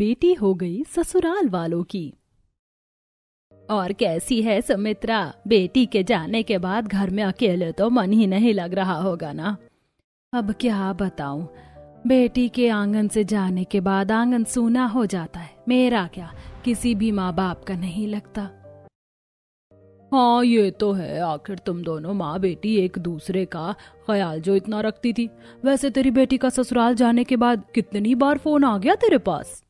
बेटी हो गई ससुराल वालों की। और कैसी है सुमित्रा? बेटी के जाने के बाद घर में अकेले तो मन ही नहीं लग रहा होगा ना। अब क्या बताऊं, बेटी के आंगन से जाने के बाद आंगन सूना हो जाता है। मेरा क्या, किसी भी माँ बाप का नहीं लगता। हाँ ये तो है, आखिर तुम दोनों माँ बेटी एक दूसरे का ख्याल जो इतना रखती थी। वैसे तेरी बेटी का ससुराल जाने के बाद कितनी बार फोन आ गया तेरे पास?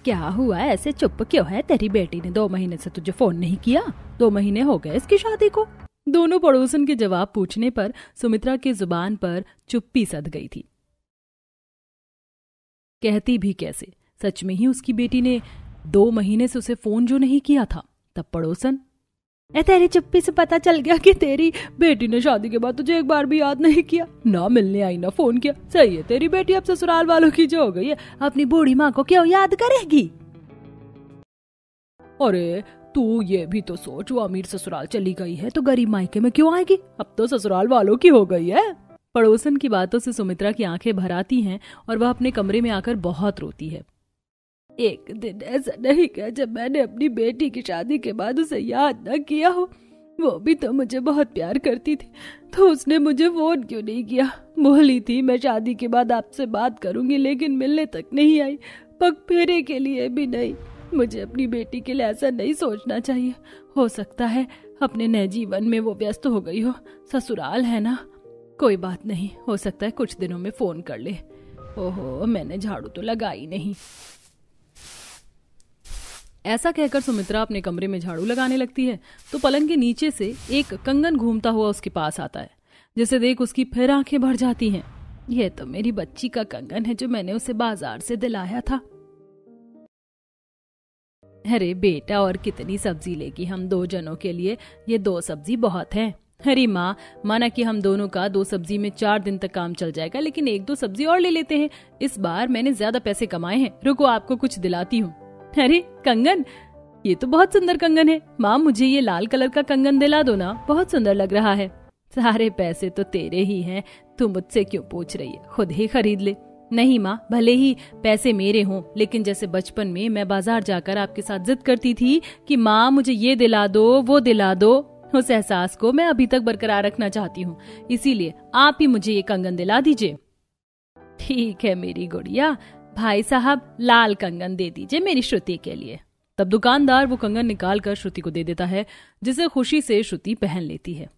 क्या हुआ, ऐसे चुप क्यों है? तेरी बेटी ने 2 महीने से तुझे फोन नहीं किया? 2 महीने हो गए इसकी शादी को। दोनों पड़ोसन के जवाब पूछने पर सुमित्रा की जुबान पर चुप्पी सध गई थी। कहती भी कैसे, सच में ही उसकी बेटी ने 2 महीने से उसे फोन जो नहीं किया था। तब पड़ोसन, तेरी चुप्पी से पता चल गया कि तेरी बेटी ने शादी के बाद तुझे एक बार भी याद नहीं किया, ना मिलने आई ना फोन किया। सही है, तेरी बेटी अब ससुराल वालों की जो हो गई है, अपनी बूढ़ी माँ को क्यों याद करेगी? अरे तू ये भी तो सोच, वो अमीर ससुराल चली गई है तो गरीब मायके में क्यों आएगी? अब तो ससुराल वालों की हो गई है। पड़ोसन की बातों से सुमित्रा की आंखें भर आती हैं और वह अपने कमरे में आकर बहुत रोती है। एक दिन ऐसा नहीं क्या जब मैंने अपनी बेटी की शादी के बाद उसे याद न किया हो? वो भी तो मुझे बहुत प्यार करती थी, तो उसने मुझे फोन क्यों नहीं किया? बोली थी मैं शादी के बाद आपसे बात करूंगी, लेकिन मिलने तक नहीं आई, पग फेरे के लिए भी नहीं। मुझे अपनी बेटी के लिए ऐसा नहीं सोचना चाहिए। हो सकता है अपने नए जीवन में वो व्यस्त हो गई हो। ससुराल है ना, कोई बात नहीं, हो सकता है कुछ दिनों में फोन कर ले। ओहो, मैंने झाड़ू तो लगाई नहीं। ऐसा कहकर सुमित्रा अपने कमरे में झाड़ू लगाने लगती है तो पलंग के नीचे से एक कंगन घूमता हुआ उसके पास आता है, जिसे देख उसकी फिर आंखें भर जाती हैं। यह तो मेरी बच्ची का कंगन है जो मैंने उसे बाजार से दिलाया था। अरे बेटा, और कितनी सब्जी लेगी हम 2 जनों के लिए? ये 2 सब्जी बहुत है। अरे माँ, माना कि हम दोनों का 2 सब्जी में 4 दिन तक काम चल जाएगा, लेकिन 1-2 सब्जी और ले लेते हैं। इस बार मैंने ज्यादा पैसे कमाए हैं, रुको आपको कुछ दिलाती हूँ। अरे कंगन, ये तो बहुत सुंदर कंगन है। माँ मुझे ये लाल कलर का कंगन दिला दो ना, बहुत सुंदर लग रहा है। सारे पैसे तो तेरे ही हैं, तू मुझसे क्यों पूछ रही है? खुद ही खरीद ले। नहीं माँ, भले ही पैसे मेरे हों, लेकिन जैसे बचपन में मैं बाजार जाकर आपके साथ जिद करती थी कि माँ मुझे ये दिला दो वो दिला दो, उस एहसास को मैं अभी तक बरकरार रखना चाहती हूँ। इसीलिए आप ही मुझे ये कंगन दिला दीजिए। ठीक है मेरी गुड़िया, भाई साहब लाल कंगन दे दीजिए मेरी श्रुति के लिए। तब दुकानदार वो कंगन निकाल कर श्रुति को दे देता है, जिसे खुशी से श्रुति पहन लेती है।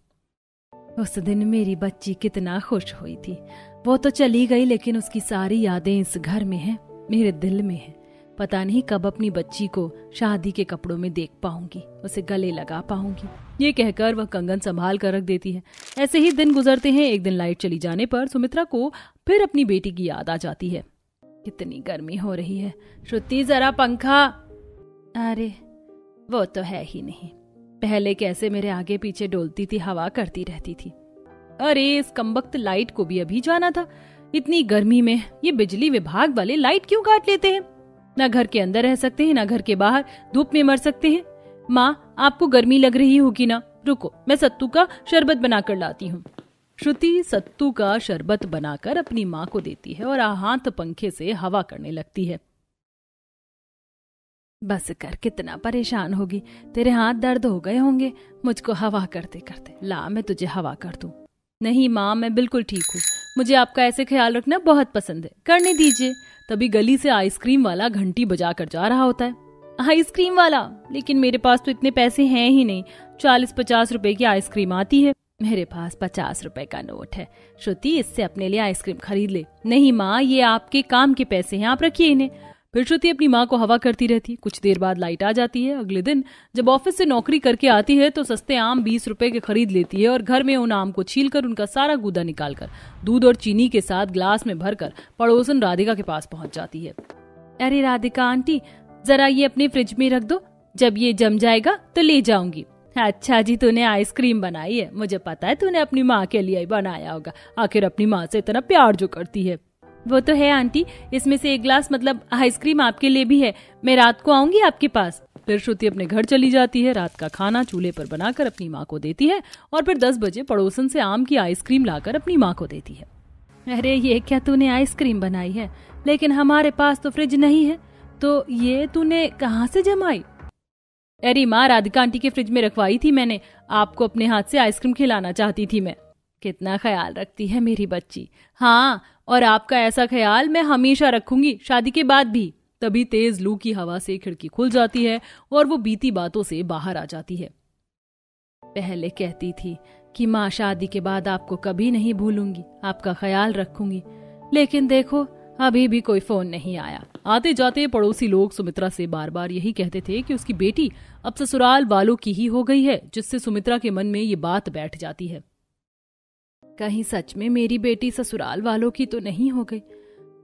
उस दिन मेरी बच्ची कितना खुश हुई थी। वो तो चली गई, लेकिन उसकी सारी यादें इस घर में हैं, मेरे दिल में हैं। पता नहीं कब अपनी बच्ची को शादी के कपड़ों में देख पाऊंगी, उसे गले लगा पाऊंगी। ये कहकर वह कंगन संभाल कर रख देती है। ऐसे ही दिन गुजरते हैं। एक दिन लाइट चली जाने पर सुमित्रा को फिर अपनी बेटी की याद आ जाती है। कितनी गर्मी हो रही है, श्रुति जरा पंखा। अरे वो तो है ही नहीं, पहले कैसे मेरे आगे पीछे डोलती थी, हवा करती रहती थी। अरे इस कमबख्त लाइट को भी अभी जाना था। इतनी गर्मी में ये बिजली विभाग वाले लाइट क्यों काट लेते हैं? ना घर के अंदर रह सकते हैं, ना घर के बाहर धूप में मर सकते हैं। माँ आपको गर्मी लग रही होगी ना, रुको मैं सत्तू का शरबत बनाकर लाती हूँ। श्रुति सत्तू का शरबत बनाकर अपनी माँ को देती है और हाथ पंखे से हवा करने लगती है। बस कर, कितना परेशान होगी, तेरे हाथ दर्द हो गए होंगे मुझको हवा करते करते। ला मैं तुझे हवा कर दूं। नहीं माँ, मैं बिल्कुल ठीक हूँ, मुझे आपका ऐसे ख्याल रखना बहुत पसंद है, करने दीजिए। तभी गली से आइसक्रीम वाला घंटी बजा कर जा रहा होता है। आइसक्रीम वाला, लेकिन मेरे पास तो इतने पैसे हैं ही नहीं। 40-50 रुपए की आइसक्रीम आती है, मेरे पास 50 रुपए का नोट है। श्रुति इससे अपने लिए आइसक्रीम खरीद ले। नहीं माँ, ये आपके काम के पैसे हैं, आप रखिए इन्हें। फिर श्रुति अपनी माँ को हवा करती रहती। कुछ देर बाद लाइट आ जाती है। अगले दिन जब ऑफिस से नौकरी करके आती है तो सस्ते आम 20 रुपए के खरीद लेती है और घर में उन आम को छीलकर उनका सारा गूदा निकालकर दूध और चीनी के साथ ग्लास में भरकर पड़ोसन राधिका के पास पहुंच जाती है। अरे राधिका आंटी, जरा ये अपने फ्रिज में रख दो, जब ये जम जाएगा तो ले जाऊंगी। अच्छा जी, तूने आइसक्रीम बनाई है, मुझे पता है तूने अपनी माँ के लिए ही बनाया होगा, आखिर अपनी माँ से इतना प्यार जो करती है। वो तो है आंटी, इसमें से 1 ग्लास मतलब आइसक्रीम आपके लिए भी है, मैं रात को आऊंगी आपके पास। फिर श्रुति अपने घर चली जाती है, रात का खाना चूल्हे पर बनाकर अपनी माँ को देती है और फिर 10 बजे पड़ोसन से आम की आइसक्रीम लाकर अपनी माँ को देती है। अरे ये क्या तूने आइसक्रीम बनाई है? लेकिन हमारे पास तो फ्रिज नहीं है, तो ये तूने कहाँ से जमाई? अरे माँ, राधिका आंटी के फ्रिज में रखवाई थी मैंने, आपको अपने हाथ से आइसक्रीम खिलाना चाहती थी मैं। कितना ख्याल रखती है मेरी बच्ची। हाँ, और आपका ऐसा ख्याल मैं हमेशा रखूंगी, शादी के बाद भी। तभी तेज लू की हवा से खिड़की खुल जाती है और वो बीती बातों से बाहर आ जाती है। पहले कहती थी कि माँ शादी के बाद आपको कभी नहीं भूलूंगी, आपका ख्याल रखूंगी, लेकिन देखो अभी भी कोई फोन नहीं आया। आते जाते पड़ोसी लोग सुमित्रा से बार बार यही कहते थे कि उसकी बेटी अब ससुराल वालों की ही हो गई है, जिससे सुमित्रा के मन में ये बात बैठ जाती है, कहीं सच में मेरी बेटी ससुराल वालों की तो नहीं हो गई।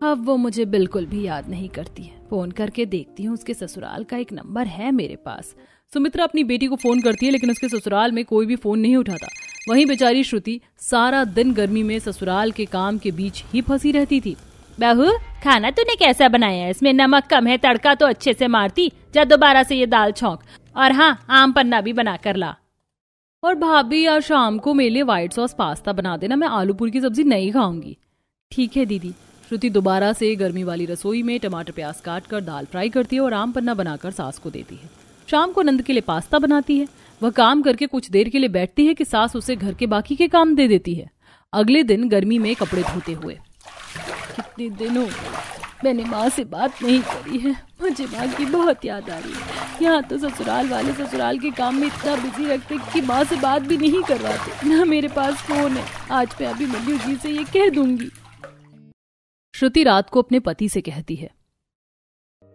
अब वो मुझे बिल्कुल भी याद नहीं करती है, फोन करके देखती हूँ, उसके ससुराल का एक नंबर है मेरे पास। सुमित्रा अपनी बेटी को फोन करती है, लेकिन उसके ससुराल में कोई भी फोन नहीं उठाता। वहीं बेचारी श्रुति सारा दिन गर्मी में ससुराल के काम के बीच ही फंसी रहती थी। बहू, खाना तूने कैसा बनाया है? इसमें नमक कम है, तड़का तो अच्छे से मारती, जा दोबारा से ये दाल छौंक, और हाँ, आम पन्ना भी बना कर ला। और भाभी यार शाम को मेरे लिए व्हाइट सॉस पास्ता बना देना, मैं आलू पूरी की सब्जी नहीं खाऊंगी। ठीक है दीदी। श्रुति दोबारा से गर्मी वाली रसोई में टमाटर प्याज काट कर दाल फ्राई करती है और आम पन्ना बनाकर सास को देती है। शाम को नंद के लिए पास्ता बनाती है। वह काम करके कुछ देर के लिए बैठती है कि सास उसे घर के बाकी के काम दे देती है। अगले दिन गर्मी में कपड़े धोते हुए, कितने दिनों मैंने माँ से बात नहीं करी है, मुझे माँ की बहुत याद आ रही है। यहाँ तो ससुराल वाले ससुराल के काम में इतना बिजी रखते कि माँ से बात भी नहीं करवाते, ना मेरे पास फोन है। आज मैं अभिमन्यु जी से ये कह दूंगी। श्रुति रात को अपने पति से कहती है,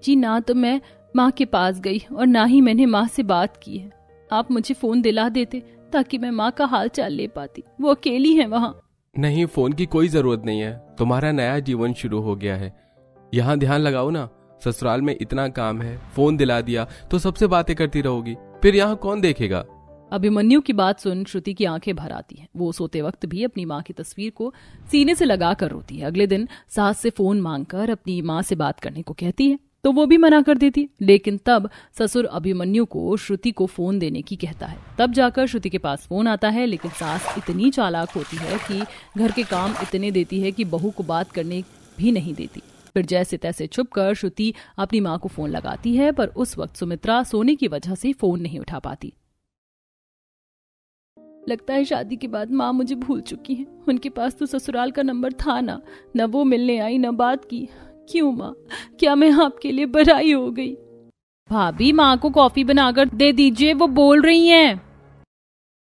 जी ना तो मैं माँ के पास गई और ना ही मैंने माँ से बात की है। आप मुझे फोन दिला देते ताकि मैं माँ का हाल चाल ले पाती, वो अकेली है वहाँ। नहीं, फोन की कोई जरूरत नहीं है, तुम्हारा नया जीवन शुरू हो गया है, यहाँ ध्यान लगाओ ना। ससुराल में इतना काम है, फोन दिला दिया तो सबसे बातें करती रहोगी, फिर यहाँ कौन देखेगा? अभिमन्यु की बात सुन श्रुति की आंखें भर आती हैं। वो सोते वक्त भी अपनी माँ की तस्वीर को सीने से लगा कर रोती है। अगले दिन सास से फोन मांगकर अपनी माँ से बात करने को कहती है तो वो भी मना कर देती, लेकिन तब ससुर अभिमन्यु को श्रुति को फोन देने की कहता है। तब जाकर श्रुति के पास फोन आता है, लेकिन सास इतनी चालाक होती है कि घर के काम इतने देती है कि बहू को बात करने भी नहीं देती। फिर जैसे तैसे छुपकर श्रुति अपनी माँ को फोन लगाती है, पर उस वक्त सुमित्रा सोने की वजह से फोन नहीं उठा पाती। लगता है शादी के बाद माँ मुझे भूल चुकी है। उनके पास तो ससुराल का नंबर था ना, न वो मिलने आई न बात की। क्यों माँ, क्या मैं आपके लिए बराई हो गई? भाभी, माँ को कॉफी बनाकर दे दीजिए, वो बोल रही हैं।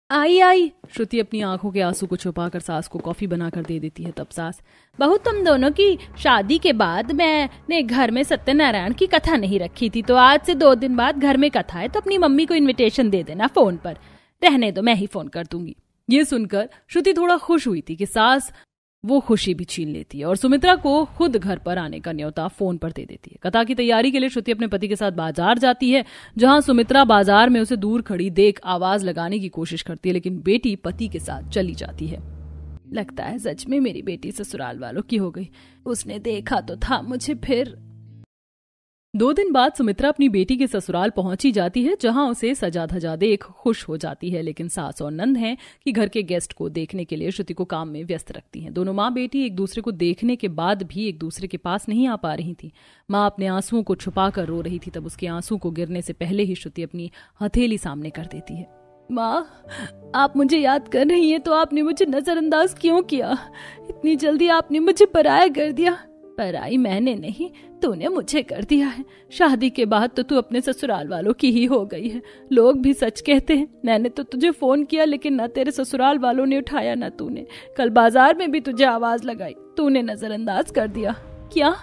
आई। श्रुति अपनी आंखों के आंसू को छुपाकर सास को कॉफी बनाकर दे देती है। तब सास, बहू तुम दोनों की शादी के बाद मैंने घर में सत्यनारायण की कथा नहीं रखी थी, तो आज से 2 दिन बाद घर में कथा है, तो अपनी मम्मी को इन्विटेशन दे देना फोन पर। रहने दो, मैं ही फोन कर दूंगी। ये सुनकर श्रुति थोड़ा खुश हुई थी कि सास वो खुशी भी छीन लेती है और सुमित्रा को खुद घर पर आने का न्योता फोन पर दे देती है। कथा की तैयारी के लिए श्रुति अपने पति के साथ बाजार जाती है, जहां सुमित्रा बाजार में उसे दूर खड़ी देख आवाज लगाने की कोशिश करती है, लेकिन बेटी पति के साथ चली जाती है। लगता है सच में मेरी बेटी ससुराल वालों की हो गई, उसने देखा तो था मुझे। फिर 2 दिन बाद सुमित्रा अपनी बेटी के ससुराल पहुंची जाती है, जहां उसे सजा धजा देख खुश हो जाती है, लेकिन सास और नंद हैं कि घर के गेस्ट को देखने के लिए श्रुति को काम में व्यस्त रखती हैं। दोनों माँ बेटी एक दूसरे को देखने के बाद भी एक दूसरे के पास नहीं आ पा रही थी। माँ अपने आंसुओं को छुपा कर रो रही थी, तब उसके आंसू को गिरने से पहले ही श्रुति अपनी हथेली सामने कर देती है। माँ, आप मुझे याद कर रही हैं तो आपने मुझे नजरअंदाज क्यों किया? इतनी जल्दी आपने मुझे पराया कर दिया। पराई मैंने नहीं, तूने मुझे कर दिया है। शादी के बाद तो तू अपने ससुराल वालों की ही हो गई है। लोग भी सच कहते हैं। मैंने तो तुझे फोन किया, लेकिन न तेरे ससुराल वालों ने उठाया न तूने। कल बाजार में भी तुझे आवाज लगाई, तूने नजरअंदाज कर दिया। क्या?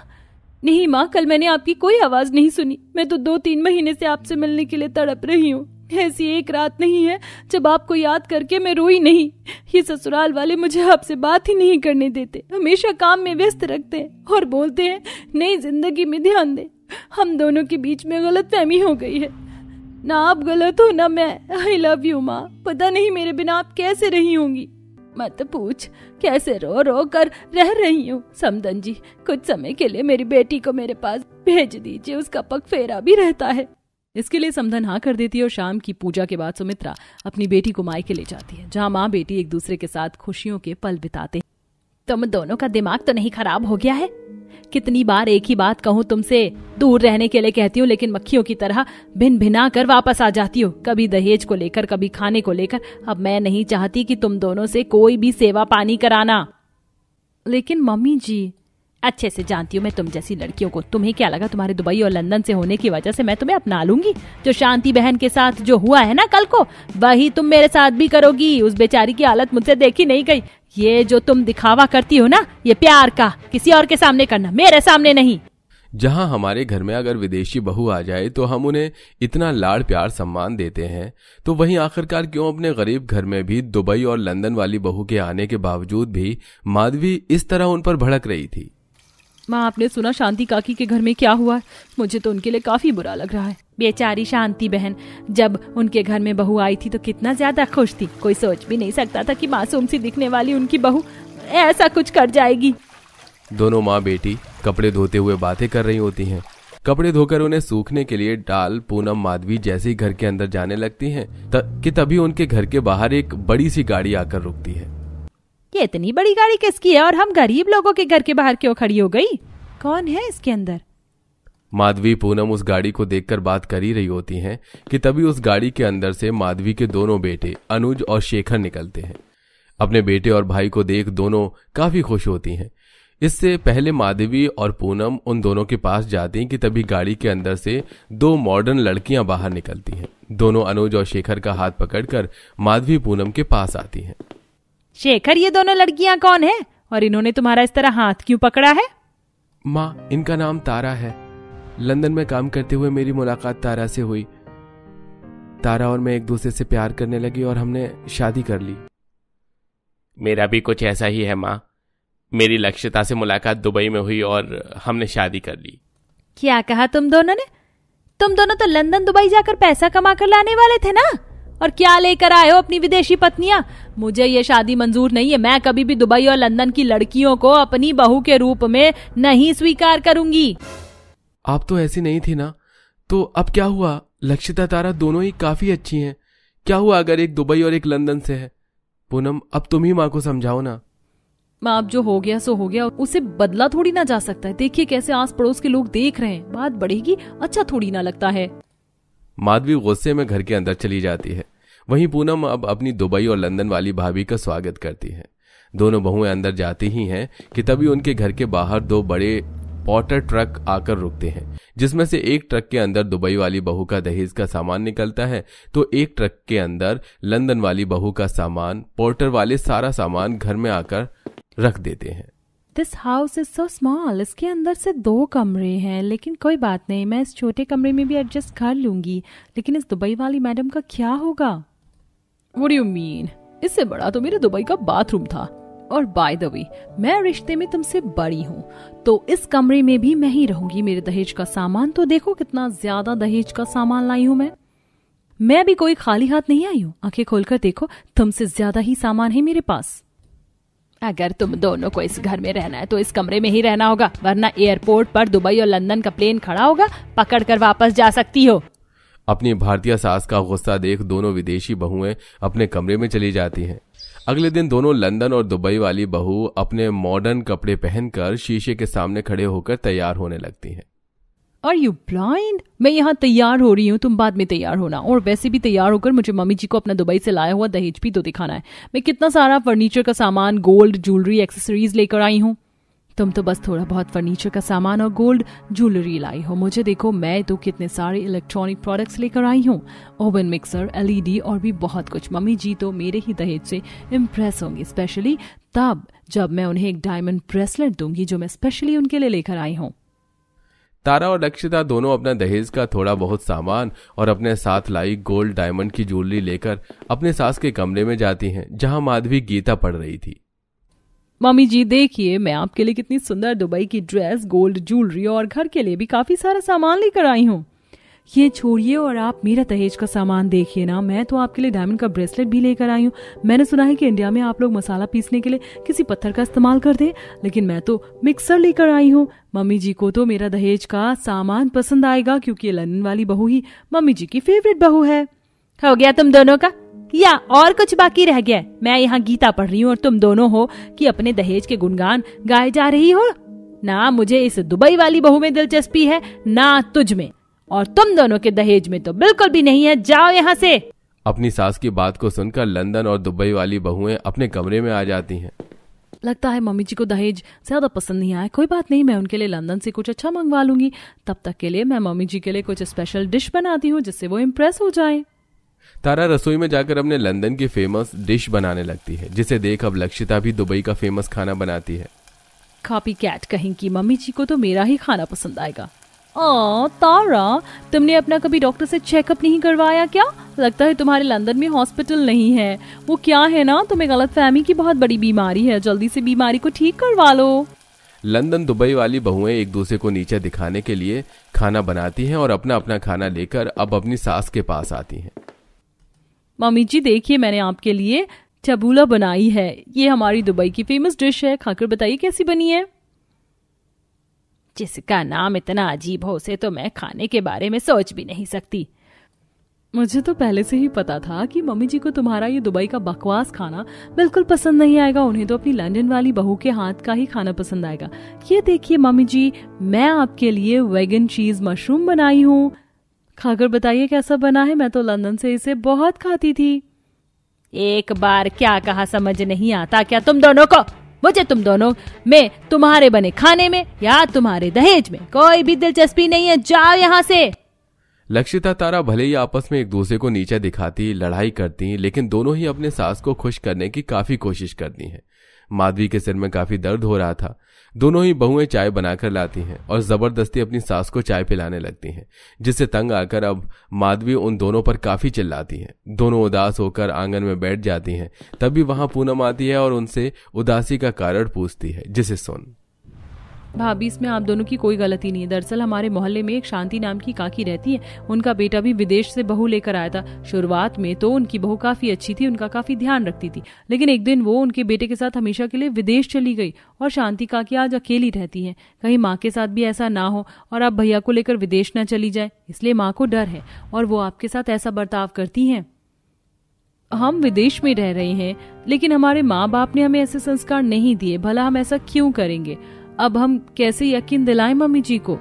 नहीं माँ, कल मैंने आपकी कोई आवाज नहीं सुनी। मैं तो 2-3 महीने से आपसे मिलने के लिए तड़प रही हूँ। ऐसी एक रात नहीं है जब आपको याद करके मैं रोई नहीं। ये ससुराल वाले मुझे आपसे बात ही नहीं करने देते, हमेशा काम में व्यस्त रखते हैं और बोलते हैं नई जिंदगी में ध्यान दे। हम दोनों के बीच में गलतफहमी हो गई है। ना आप गलत हो ना मैं। आई लव यू माँ। पता नहीं मेरे बिना आप कैसे रही होंगी। मत पूछ, कैसे रो रो कर रह रही हूँ। समदन जी, कुछ समय के लिए मेरी बेटी को मेरे पास भेज दीजिए, उसका पग फेरा भी रहता है। इसके लिए समधन हाँ कर देती है और शाम की पूजा के बाद सुमित्रा अपनी बेटी को मायके ले जाती है, जहाँ माँ बेटी एक दूसरे के साथ खुशियों के पल बिताते हैं। तुम दोनों का दिमाग तो नहीं खराब हो गया है? कितनी बार एक ही बात कहूँ तुमसे, दूर रहने के लिए कहती हूँ, लेकिन मक्खियों की तरह भिन भिना कर वापस आ जाती हो, कभी दहेज को लेकर, कभी खाने को लेकर। अब मैं नहीं चाहती कि तुम दोनों से कोई भी सेवा पानी कराना। लेकिन मम्मी जी, अच्छे से जानती हूँ मैं तुम जैसी लड़कियों को। तुम्हें क्या लगा तुम्हारे दुबई और लंदन से होने की वजह से मैं तुम्हें अपना लूंगी? जो शांति बहन के साथ जो हुआ है ना कल को, वही तुम मेरे साथ भी करोगी। उस बेचारी की हालत मुझसे देखी नहीं गई। ये जो तुम दिखावा करती हो ना, ये प्यार का, किसी और के सामने करना, मेरे सामने नहीं। जहां हमारे घर में अगर विदेशी बहू आ जाए तो हम उन्हें इतना लाड़ प्यार सम्मान देते हैं, तो वहीं आखिरकार क्यों अपने गरीब घर में भी दुबई और लंदन वाली बहू के आने के बावजूद भी माधवी इस तरह उन पर भड़क रही थी? माँ, आपने सुना शांति काकी के घर में क्या हुआ? मुझे तो उनके लिए काफी बुरा लग रहा है। बेचारी शांति बहन, जब उनके घर में बहू आई थी तो कितना ज्यादा खुश थी। कोई सोच भी नहीं सकता था कि मासूम सी दिखने वाली उनकी बहू ऐसा कुछ कर जाएगी। दोनों माँ बेटी कपड़े धोते हुए बातें कर रही होती हैं। कपड़े धोकर उन्हें सूखने के लिए डाल पूनम माधवी जैसे ही घर के अंदर जाने लगती हैं कि तभी उनके घर के बाहर एक बड़ी सी गाड़ी आकर रुकती है। ये इतनी बड़ी गाड़ी किसकी है और हम गरीब लोगों के घर के बाहर क्यों खड़ी हो गई? कौन है इसके अंदर? माधवी पूनम उस गाड़ी को देखकर बात कर ही रही होती हैं कि तभी उस गाड़ी के अंदर से माधवी के दोनों बेटे अनुज और शेखर निकलते हैं। अपने बेटे और भाई को देख दोनों काफी खुश होती हैं। इससे पहले माधवी और पूनम उन दोनों के पास जाती हैं कि तभी गाड़ी के अंदर से दो मॉडर्न लड़कियां बाहर निकलती हैं। दोनों अनुज और शेखर का हाथ पकड़कर माधवी पूनम के पास आती हैं। शेखर, ये दोनों लड़कियां कौन है और इन्होंने तुम्हारा इस तरह हाथ क्यों पकड़ा है? माँ, इनका नाम तारा है। लंदन में काम करते हुए मेरी मुलाकात तारा से हुई। तारा और मैं एक दूसरे से प्यार करने लगे और हमने शादी कर ली। मेरा भी कुछ ऐसा ही है माँ। मेरी लक्षिता से मुलाकात दुबई में हुई और हमने शादी कर ली। क्या कहा तुम दोनों ने? तुम दोनों तो लंदन दुबई जाकर पैसा कमा कर लाने वाले थे ना, और क्या लेकर आए हो अपनी विदेशी पत्नियां? मुझे ये शादी मंजूर नहीं है। मैं कभी भी दुबई और लंदन की लड़कियों को अपनी बहू के रूप में नहीं स्वीकार करूंगी। आप तो ऐसी नहीं थी ना, तो अब क्या हुआ? लक्षिता तारा दोनों ही काफी अच्छी हैं। क्या हुआ अगर एक दुबई और एक लंदन से है? पूनम, अब तुम ही माँ को समझाओ ना। माँ, अब जो हो गया सो हो गया, उसे बदला थोड़ी ना जा सकता है। देखिए कैसे आस पड़ोस के लोग देख रहे हैं, बात बढ़ेगी, अच्छा थोड़ी ना लगता है। माधवी गुस्से में घर के अंदर चली जाती है। वहीं पूनम अब अपनी दुबई और लंदन वाली भाभी का स्वागत करती है। दोनों बहुएं अंदर जाती ही हैं कि तभी उनके घर के बाहर दो बड़े पॉटर ट्रक आकर रुकते हैं, जिसमें से एक ट्रक के अंदर दुबई वाली बहू का दहेज का सामान निकलता है, तो एक ट्रक के अंदर लंदन वाली बहू का सामान। पोर्टर वाले सारा सामान घर में आकर रख देते हैं। This house is so small. इसके अंदर से 2 कमरे हैं, लेकिन कोई बात नहीं, मैं इस छोटे कमरे में भी एडजस्ट कर लूंगी। लेकिन इस दुबई वाली मैडम का क्या होगा? What do you mean? इससे बड़ा तो मेरे दुबई का बाथरूम था। और बाय द वे, मैं रिश्ते में तुमसे बड़ी हूँ, तो इस कमरे में भी मैं ही रहूंगी। मेरे दहेज का सामान तो देखो, कितना ज्यादा दहेज का सामान लाई हूँ मैं भी कोई खाली हाथ नहीं आई हूँ। आंखें खोलकर देखो, तुमसे ज्यादा ही सामान है मेरे पास। अगर तुम दोनों को इस घर में रहना है तो इस कमरे में ही रहना होगा, वरना एयरपोर्ट पर दुबई और लंदन का प्लेन खड़ा होगा, पकड़ कर वापस जा सकती हो। अपनी भारतीय सास का गुस्सा देख दोनों विदेशी बहुएं अपने कमरे में चली जाती हैं। अगले दिन दोनों लंदन और दुबई वाली बहू अपने मॉडर्न कपड़े पहनकर शीशे के सामने खड़े होकर तैयार होने लगती हैं। Are you blind? मैं यहाँ तैयार हो रही हूँ, तुम बाद में तैयार होना। और वैसे भी तैयार होकर मुझे मम्मी जी को अपना दुबई से लाया हुआ दहेज भी तो दिखाना है। मैं कितना सारा फर्नीचर का सामान, गोल्ड ज्वेलरी, एक्सेसरीज लेकर आई हूँ। तुम तो बस थोड़ा बहुत फर्नीचर का सामान और गोल्ड ज्वेलरी लाई हो। मुझे देखो, मैं तो कितने सारे इलेक्ट्रॉनिक प्रोडक्ट्स लेकर आई हूँ, ओवन, मिक्सर, LED और भी बहुत कुछ। मम्मी जी तो मेरे ही दहेज से इम्प्रेस होंगी, स्पेशली तब जब मैं उन्हें एक डायमंड ब्रेसलेट दूंगी जो मैं स्पेशली उनके लिए लेकर आई हूँ। तारा और लक्षिता दोनों अपना दहेज का थोड़ा बहुत सामान और अपने साथ लाई गोल्ड डायमंड की ज्वेलरी लेकर अपने सास के कमरे में जाती हैं, जहां माधवी गीता पढ़ रही थी। मम्मी जी देखिए, मैं आपके लिए कितनी सुंदर दुबई की ड्रेस, गोल्ड ज्वेलरी और घर के लिए भी काफी सारा सामान लेकर आई हूँ। ये छोड़िए और आप मेरा दहेज का सामान देखिए ना। मैं तो आपके लिए डायमंड का ब्रेसलेट भी लेकर आई हूँ। मैंने सुना है कि इंडिया में आप लोग मसाला पीसने के लिए किसी पत्थर का इस्तेमाल करते हैं, लेकिन मैं तो मिक्सर लेकर आई हूँ। मम्मी जी को तो मेरा दहेज का सामान पसंद आएगा, क्योंकि लंदन वाली बहू ही मम्मी जी की फेवरेट बहू है। हो गया तुम दोनों का? या और कुछ बाकी रह गया? मैं यहाँ गीता पढ़ रही हूँ और तुम दोनों हो कि अपने दहेज के गुणगान गाए जा रही हो। ना मुझे इस दुबई वाली बहू में दिलचस्पी है, ना तुझ में, और तुम दोनों के दहेज में तो बिल्कुल भी नहीं है। जाओ यहाँ से। अपनी सास की बात को सुनकर लंदन और दुबई वाली बहुएं अपने कमरे में आ जाती हैं। लगता है मम्मी जी को दहेज ज्यादा पसंद नहीं आया। कोई बात नहीं, मैं उनके लिए लंदन से कुछ अच्छा मंगवा लूंगी। तब तक के लिए मैं मम्मी जी के लिए कुछ स्पेशल डिश बनाती हूँ जिससे वो इम्प्रेस हो जाए। तारा रसोई में जाकर अपने लंदन की फेमस डिश बनाने लगती है, जिसे देख अब लक्षिता भी दुबई का फेमस खाना बनाती है। कॉपी कैट कहीं की, मम्मी जी को तो मेरा ही खाना पसंद आएगा। तारा, तुमने अपना कभी डॉक्टर से चेकअप नहीं करवाया क्या? लगता है तुम्हारे लंदन में हॉस्पिटल नहीं है। वो क्या है ना, तुम्हें गलतफहमी की बहुत बड़ी बीमारी है। जल्दी से बीमारी को ठीक करवा लो। लंदन दुबई वाली बहुएं एक दूसरे को नीचे दिखाने के लिए खाना बनाती हैं और अपना अपना खाना लेकर अब अपनी सास के पास आती हैं। मम्मी जी देखिए, मैंने आपके लिए चबूला बनाई है। ये हमारी दुबई की फेमस डिश है, खाकर बताइए कैसी बनी है। जिसका नाम इतना अजीब हो उसे तो मैं खाने के बारे में सोच भी नहीं सकती। मुझे तो पहले से ही पता था कि मम्मी जी को तुम्हारा ये दुबई का बकवास खाना बिल्कुल पसंद नहीं आएगा। उन्हें तो अपनी लंदन वाली बहू के हाथ का ही खाना पसंद आएगा। ये देखिए मम्मी जी, मैं आपके लिए वेगन चीज मशरूम बनाई हूँ। खाकर बताइए कैसा बना है। मैं तो लंदन से इसे बहुत खाती थी। एक बार क्या कहा समझ नहीं आता क्या तुम दोनों को? मुझे तुम दोनों में तुम्हारे बने खाने में या तुम्हारे दहेज में कोई भी दिलचस्पी नहीं है। जाओ यहाँ से। लक्षिता तारा भले ही आपस में एक दूसरे को नीचा दिखाती, लड़ाई करती, लेकिन दोनों ही अपने सास को खुश करने की काफी कोशिश करती हैं। माधवी के सिर में काफी दर्द हो रहा था। दोनों ही बहुएं चाय बनाकर लाती हैं और जबरदस्ती अपनी सास को चाय पिलाने लगती हैं, जिससे तंग आकर अब माधवी उन दोनों पर काफी चिल्लाती हैं। दोनों उदास होकर आंगन में बैठ जाती हैं। तभी वहां पूनम आती है और उनसे उदासी का कारण पूछती है, जिसे सुन। भाभी, इसमें आप दोनों की कोई गलती नहीं है। दरअसल हमारे मोहल्ले में एक शांति नाम की काकी रहती है। उनका बेटा भी विदेश से बहू लेकर आया था। शुरुआत में तो उनकी बहू काफी अच्छी थी, उनका काफी ध्यान रखती थी, लेकिन एक दिन वो उनके बेटे के साथ हमेशा के लिए विदेश चली गई और शांति काकी आज अकेली रहती है। कहीं माँ के साथ भी ऐसा ना हो और आप भैया को लेकर विदेश न चली जाए, इसलिए माँ को डर है और वो आपके साथ ऐसा बर्ताव करती है। हम विदेश में रह रहे हैं, लेकिन हमारे माँ बाप ने हमें ऐसे संस्कार नहीं दिए। भला हम ऐसा क्यों करेंगे? अब हम कैसे यकीन दिलाएं मम्मी जी को?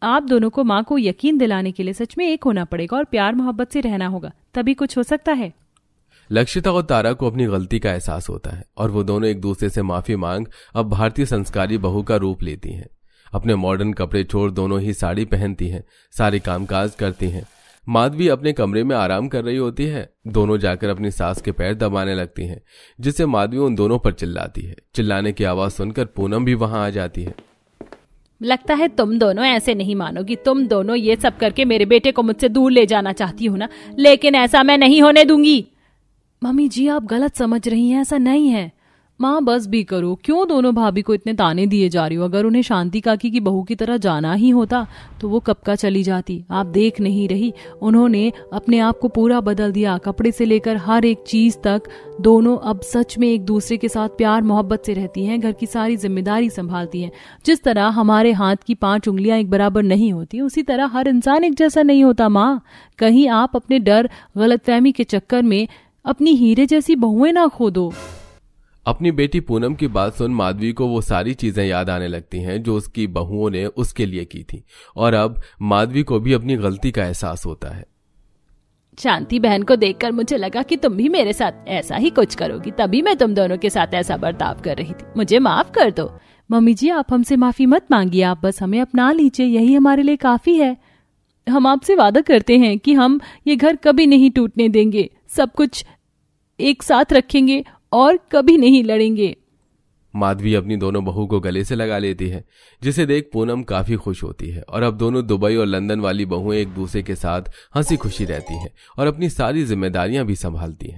आप दोनों को माँ को यकीन दिलाने के लिए सच में एक होना पड़ेगा और प्यार मोहब्बत से रहना होगा, तभी कुछ हो सकता है। लक्षिता और तारा को अपनी गलती का एहसास होता है और वो दोनों एक दूसरे से माफी मांग अब भारतीय संस्कारी बहू का रूप लेती हैं। अपने मॉडर्न कपड़े छोड़ दोनों ही साड़ी पहनती हैं, सारे कामकाज करती हैं। माधवी अपने कमरे में आराम कर रही होती है। दोनों जाकर अपनी सास के पैर दबाने लगती हैं, जिससे माधवी उन दोनों पर चिल्लाती है। चिल्लाने की आवाज सुनकर पूनम भी वहां आ जाती है। लगता है तुम दोनों ऐसे नहीं मानोगी। तुम दोनों ये सब करके मेरे बेटे को मुझसे दूर ले जाना चाहती हो ना, लेकिन ऐसा मैं नहीं होने दूंगी। मम्मी जी, आप गलत समझ रही हैं, ऐसा नहीं है। माँ बस भी करो, क्यों दोनों भाभी को इतने ताने दिए जा रही हो? अगर उन्हें शांति काकी की बहू की तरह जाना ही होता तो वो कब का चली जाती। आप देख नहीं रही, उन्होंने अपने आप को पूरा बदल दिया, कपड़े से लेकर हर एक चीज तक। दोनों अब सच में एक दूसरे के साथ प्यार मोहब्बत से रहती हैं, घर की सारी जिम्मेदारी संभालती हैं। जिस तरह हमारे हाथ की 5 उंगलियां एक बराबर नहीं होती, उसी तरह हर इंसान एक जैसा नहीं होता। माँ, कहीं आप अपने डर गलतफहमी के चक्कर में अपनी हीरे जैसी बहुएं ना खो दो। अपनी बेटी पूनम की बात सुन माधवी को वो सारी चीजें याद आने लगती हैं जो उसकी बहुओं ने उसके लिए की थी, और अब माधवी को भी अपनी गलती का एहसास होता है। शांति बहन को देखकर मुझे लगा कि तुम भी मेरे साथ ऐसा ही कुछ करोगी, तभी मैं तुम दोनों के साथ ऐसा बर्ताव कर रही थी। मुझे माफ कर दो। मम्मी जी, आप हमसे माफी मत मांगिए, आप बस हमें अपना लीजिए, यही हमारे लिए काफी है। हम आपसे वादा करते हैं कि हम ये घर कभी नहीं टूटने देंगे, सब कुछ एक साथ रखेंगे और कभी नहीं लड़ेंगे। माधवी अपनी दोनों बहू को गले से लगा लेती है, जिसे देख पूनम काफी खुश होती है। और अब दोनों दुबई और लंदन वाली बहुएं एक दूसरे के साथ हंसी खुशी रहती हैं और अपनी सारी जिम्मेदारियां भी संभालती हैं।